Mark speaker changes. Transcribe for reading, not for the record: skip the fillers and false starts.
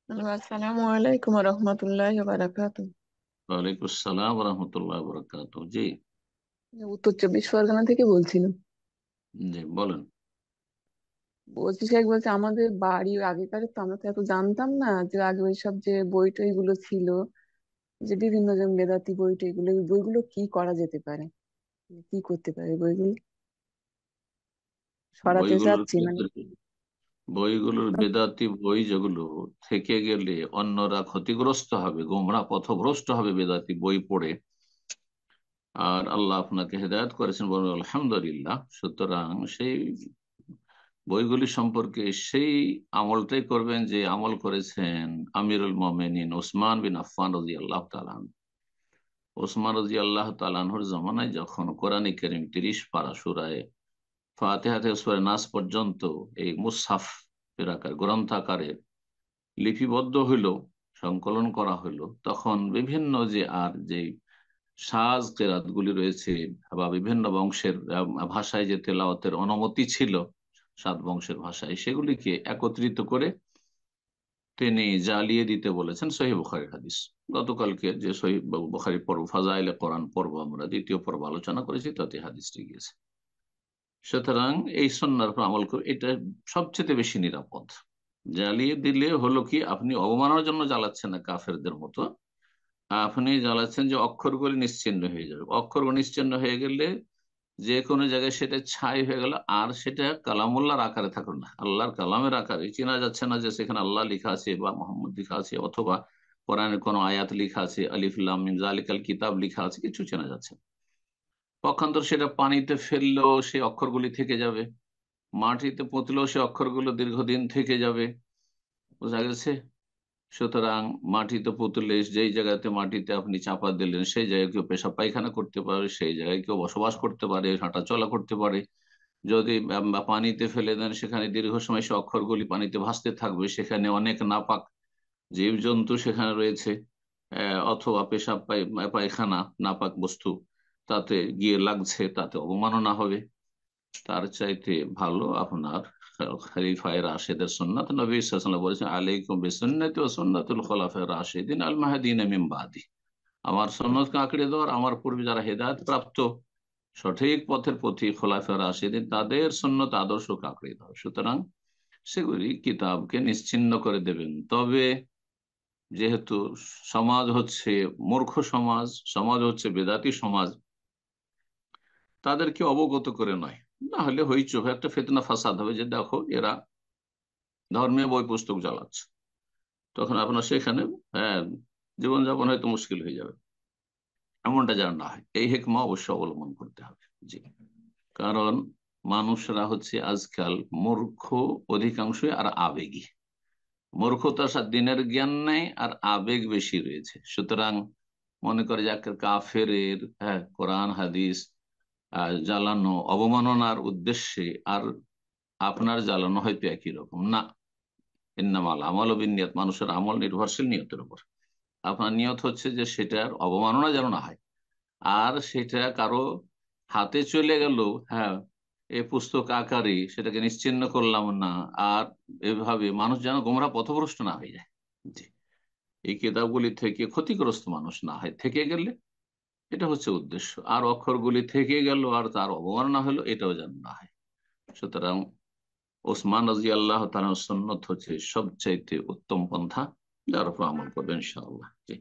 Speaker 1: আসসালামু আলাইকুম রহমতুল্লাহ বারাকাতু।
Speaker 2: ওয়ালাইকুম আসসালাম রহমতুল্লাহ বরকাত। জি।
Speaker 1: উত্তর চব্বিশ পরগনা থেকে বলছিলাম।
Speaker 2: জি বলেন।
Speaker 1: বলছি, শেখ বলছে আমাদের বাড়ি আগেকার তো আমরা তো এত জানতাম না যে আগে ওইসব যে বই টই গুলো ছিল, যে বিভিন্ন জন বেদাতি বই টই গুলো, ওই বইগুলো কি করা যেতে পারে, মানে কি করতে পারে বইগুলো সরাতে
Speaker 2: বইগুলোর
Speaker 1: চাচ্ছি মানে।
Speaker 2: বইগুলোর বেদাতি বই যেগুলো থেকে গেলে অন্যরা ক্ষতিগ্রস্ত হবে, গোমরা পথভ্রষ্ট হবে বেদাতি বই পড়ে। আর আল্লাহ আপনাকে হেদায়েত করেছেন, বলুন আলহামদুলিল্লাহ। সুতরাং সেই বইগুলি সম্পর্কে সেই আমলটাই করবেন যে আমল করেছেন আমিরুল মোমেনিন ওসমান বিন আফফান রাদিয়াল্লাহু তাআলা আনহু। ওসমান রাদিয়াল্লাহু তাআলা আনহুর জামানায় যখন কোরআন কারীম 30 পারা সূরায়ে ফাতিহা থেকে সূরা নাস পর্যন্ত এই মুসহাফ আকার গ্রন্থাকারে লিপিবদ্ধ হইল, সংকলন করা হইল, তখন বিভিন্ন যে সাজ কেরাত গুলি রয়েছে বা বিভিন্ন বংশের ভাষায় যে তেলাওয়াতের অনুমতি ছিল, 7 বংশের ভাষায়, সেগুলিকে একত্রিত করে তিনি জ্বালিয়ে দিতে বলেছেন। সহিহ বুখারীর হাদিস। গতকালকে যে সহিহ বুখারী পর্ব ফাজাইলে কোরআন পর্ব আমরা দ্বিতীয় পর্ব আলোচনা করেছি, তাতে হাদিসটি গিয়েছে। সুতরাং এই সন্ন্যার উপর আমল করে এটা সবচেয়ে বেশি নিরাপদ। জ্বালিয়ে দিলে হলো কি, আপনি অবমাননার জন্য জ্বালাচ্ছেন না কাফেরদের মতো, আপনি জ্বালাচ্ছেন যে অক্ষরগুলি নিশ্চিহ্ন হয়ে যাবে। অক্ষরগুলো নিশ্চিহ্ন হয়ে গেলে যে কোনো জায়গায় সেটা ছাই হয়ে গেল, আর সেটা কালামুল্লাহর আকারে থাকলো না, আল্লাহর কালামের আকারে চেনা যাচ্ছে না যে সেখানে আল্লাহ লিখা আছে বা মোহাম্মদ লিখা আছে, অথবা কোরআনের কোনো আয়াত লিখা আছে, আলিফ লাম মিম যালিকাল কিতাব লিখা আছে, কিছু চেনা যাচ্ছে না। পক্ষান্তর সেটা পানিতে ফেললেও সেই অক্ষরগুলি থেকে যাবে, মাটিতে পুঁতলেও সে অক্ষরগুলো দীর্ঘদিন থেকে যাবে। বোঝা গেছে? সুতরাং মাটিতে পুঁতলে যেই জায়গাতে মাটিতে আপনি চাপা দিলেন সেই জায়গায় কেউ পেশাব পায়খানা করতে পারে, সেই জায়গায় কেউ বসবাস করতে পারে, হাঁটা চলা করতে পারে। যদি পানিতে ফেলে দেন, সেখানে দীর্ঘ সময় সে অক্ষরগুলি পানিতে ভাসতে থাকবে, সেখানে অনেক নাপাক জীবজন্তু সেখানে রয়েছে। অথবা পেশাব পায়খানা নাপাক বস্তু তাতে গিয়ে লাগছে, তাতে অবমাননা হবে। তার চাইতে ভালো আপনার খলিফায়ে রাশেদের সুন্নাত। নবী সাল্লাল্লাহু আলাইহি ওয়াসাল্লাম বলেছেন, আলাইকুম বিসুন্নতি ওয়া সুন্নাতুল খুলাফায়ে রাশিদিন আল মাহদিন মিন বাদি। আমার সুন্নাতকে আঁকড়ে ধর, আমার পূর্বে যারা হেদায়েত প্রাপ্ত সঠিক পথের পথিক খোলাফায়ে রাশিদিন, তাদের সুন্নত আদর্শকে আঁকড়ে ধর। সুতরাং সেগুলি কিতাবকে নিশ্চিহ্ন করে দেবেন। তবে যেহেতু সমাজ হচ্ছে মূর্খ সমাজ, সমাজ হচ্ছে বেদাতি সমাজ, তাদেরকে অবগত করে নয়, না হলে হইচই একটা ফিতনা ফাসাদ হবে যে দেখো এরা ধর্মীয় বই পুস্তক জ্বালাচ্ছে, তখন আপনার সেখানে হ্যাঁ জীবনযাপন হয়তো মুশকিল হয়ে যাবে। এমনটা যেন না হয়, এই হেকমা অবশ্যই অবলম্বন করতে হবে। জি। কারণ মানুষরা হচ্ছে আজকাল মূর্খ অধিকাংশই, আর আবেগী। মূর্খতার সাথে দিনের জ্ঞান নেই, আর আবেগ বেশি রয়েছে। সুতরাং মনে করে যে কাফের হ্যাঁ কোরআন হাদিস জ্বালানো অবমাননার উদ্দেশ্যে, আর আপনার জ্বালানো হয়তো একই রকম না। ইন্নামাল আমল ও বিনিয়াত, মানুষের আমল নির্ভরশীল নিয়তের উপর। আপনার নিয়ত হচ্ছে যে সেটার অবমাননা যেন না হয়, আর সেটা কারো হাতে চলে গেল, হ্যাঁ এই পুস্তক আকারে সেটাকে নিশ্চিহ্ন করলাম না, আর এভাবে মানুষ যেন গোমরা পথভ্রষ্ট না হয়ে যায়। জি। এই কিতাবগুলি থেকে ক্ষতিগ্রস্ত মানুষ না হয়, থেকে গেলে এটা হচ্ছে উদ্দেশ্য। আর অক্ষরগুলি থেকে গেল আর তার অবমাননা হলো, এটাও যেন না হয়। সুতরাং ওসমান রাজি আল্লাহ তাআলার সুন্নত হচ্ছে সবচাইতে উত্তম পন্থা, যার উপর আমল করবেন ইনশাআল্লাহ। জি।